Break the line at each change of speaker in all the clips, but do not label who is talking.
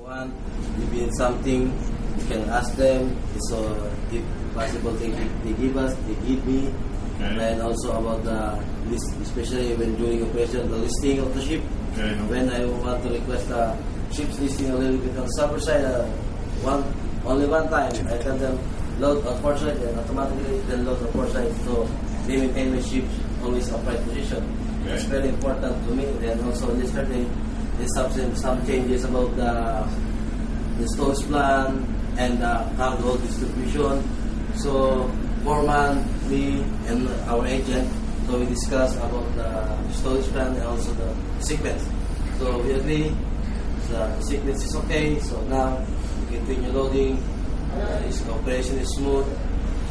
want, if you need something, you can ask them. So if possible, they give us, they give me.
Okay.
And also about the list, especially when during operation, the listing of the ship.
Okay.
When I want to request the ship's listing a little bit on supper side, only one time, I tell them load on port side and automatically then load on port side. So they maintain my ship always upright position.
Okay.
It's very important to me. Then also yesterday, there's some changes about the stores plan and the cargo distribution. So foreman, me, and our agent, so we discussed about the storage plan and also the sequence. So we agree the sequence is okay. So now we continue loading. Its operation is smooth.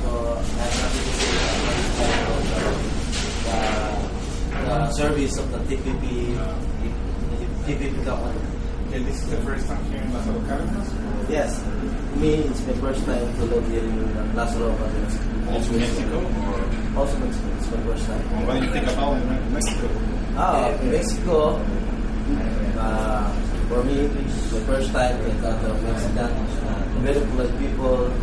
So I have nothing to say about the service of the TPP company.
Okay, this is the first time here in Lázaro Cárdenas?
Yes, me, it's my first time to load here in Lázaro Cárdenas.
Also Mexico? Or
Also Mexico, it's my first time.
what do you think about Mexico?
Mexico, for me, it's the first time I encounter Mexican, very polite people,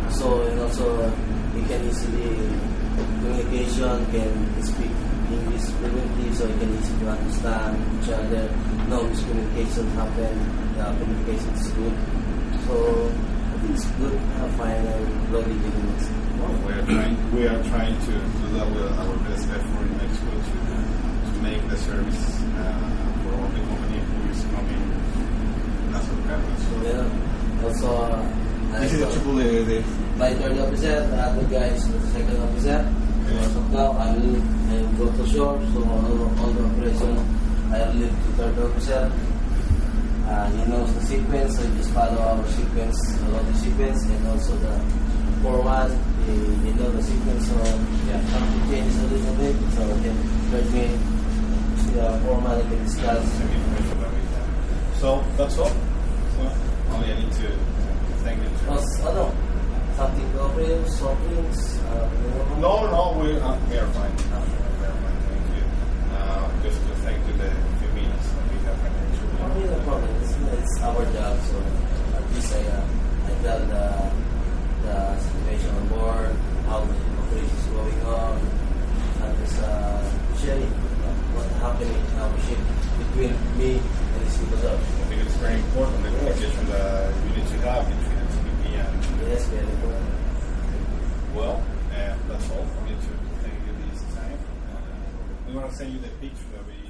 so and also you can easily communication, can speak English fluently, so you can easily understand each other. No miscommunication happen, the communication is good. So I think it's good, fine, and lovely living in Mexico.
Well, we are trying to do that with our best effort in Mexico to make the service for all the company who is coming Lázaro Cárdenas. So
Yeah. Also,
this is the triple the
my third officer, the other guy is the second officer.
Okay.
As of now, I go to shore, so all the operation, I leave to third officer. He knows the sequence, so he just follow our sequence, the sequence, and also the forward. He know the sequence, so yeah, something changes a little bit, so he can let me see the format, I can discuss.
So that's all. So only I need to thank you.
Plus, something to offer, soft drinks,
No, we are fine. We are fine, thank you. Just to thank you the few minutes that we have had
No problem. It's our job, so at least I tell the situation on board, how the operation is going on, and just sharing what's happening in our ship between me and the supervisor.
I think it's very important, the communication that you need to have between the TPP and...
Yes, very important.
Well, that's all. I need to thank you this time. We're going to send you the picture that we